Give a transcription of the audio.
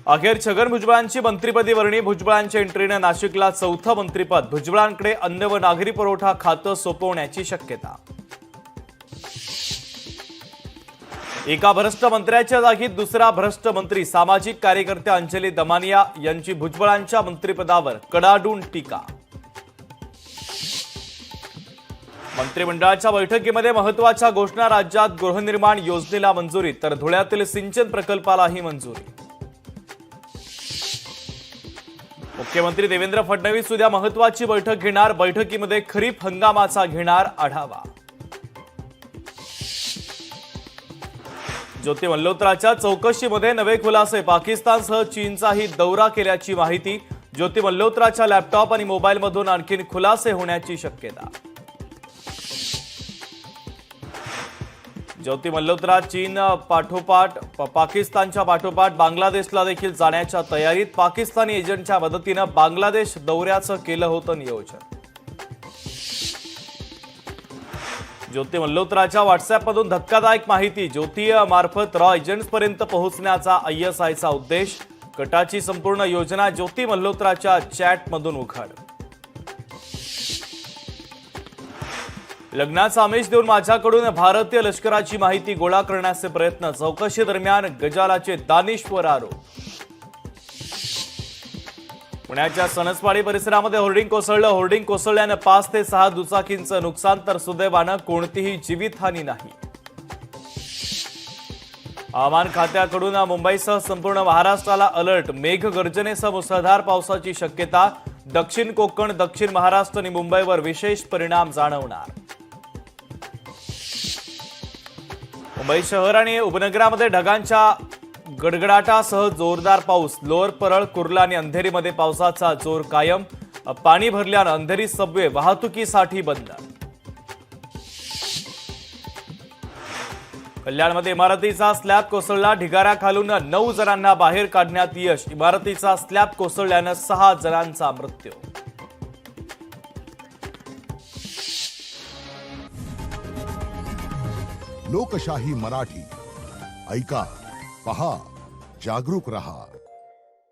अखेर छगन भुजबळांची मंत्रिपदी वर्णी. भुजबळांच्या एंट्रीने नाशिकला चौथं मंत्रिपद. भुजबळांकडे अन्न व नागरी पुरवठा खातं सोपवण्याची शक्यता. एका भ्रष्ट मंत्र्याच्या जागी दुसरा भ्रष्ट मंत्री. सामाजिक कार्यकर्त्या अंजली दमानिया यांची भुजबळांच्या मंत्रिपदावर कडाडून टीका. मंत्रिमंडळाच्या बैठकीमध्ये महत्त्वाच्या घोषणा. राज्यात गृहनिर्माण योजनेला मंजुरी तर धुळ्यातील सिंचन प्रकल्पालाही मंजुरी. मुख्यमंत्री देवेंद्र फडणवीस उद्या महत्त्वाची बैठक घेणार. बैठकीमध्ये खरीप हंगामाचा घेणार आढावा. ज्योती मल्होत्राच्या चौकशीमध्ये नवे खुलासे. पाकिस्तानसह चीनचाही दौरा केल्याची माहिती. ज्योती मल्होत्राच्या लॅपटॉप आणि मोबाईलमधून आणखी खुलासे होण्याची शक्यता. ज्योती मल्होत्रा चीन पाठोपाठ पाकिस्तानच्या पाठोपाठ बांगलादेशला देखील जाण्याच्या तयारीत. पाकिस्तानी एजंटच्या मदतीनं बांगलादेश दौऱ्याचं केलं होतं नियोजन. ज्योती मल्होत्राच्या व्हॉट्सअॅपमधून धक्कादायक माहिती. ज्योती मार्फत रॉ एजंट्सपर्यंत पोहोचण्याचा आयएसआयचा उद्देश. कटाची संपूर्ण योजना ज्योती मल्होत्राच्या चॅटमधून उघड. लग्नाचा आमिष देऊन माझ्याकडून भारतीय लष्कराची माहिती गोळा करण्याचे प्रयत्न. चौकशी दरम्यान गजालाचे दानिश्वर आरोप. पुण्याच्या सणसवाडी परिसरामध्ये होर्डिंग कोसळलं. होर्डिंग कोसळल्यानं 5 ते 6 दुचाकींचं नुकसान तर सुदैवानं कोणतीही जीवितहानी नाही. हवामान खात्याकडून मुंबईसह संपूर्ण महाराष्ट्राला अलर्ट. मेघगर्जनेसह मुसळधार पावसाची शक्यता. दक्षिण कोकण, दक्षिण महाराष्ट्र आणि मुंबईवर विशेष परिणाम जाणवणार. मुंबई शहर आणि उपनगरामध्ये ढगांच्या गडगडाटासह जोरदार पाऊस. लोअर परळ, कुर्ला आणि अंधेरीमध्ये पावसाचा जोर कायम. पाणी भरल्यानं अंधेरी सबवे वाहतुकीसाठी बंद. कल्याणमध्ये इमारतीचा स्लॅब कोसळला. ढिगाऱ्याखालून 9 जणांना बाहेर काढण्यात यश. इमारतीचा स्लॅब कोसळल्यानं 6 जणांचा मृत्यू. लोकशाही मराठी ऐका, पहा, जागरूक रहा.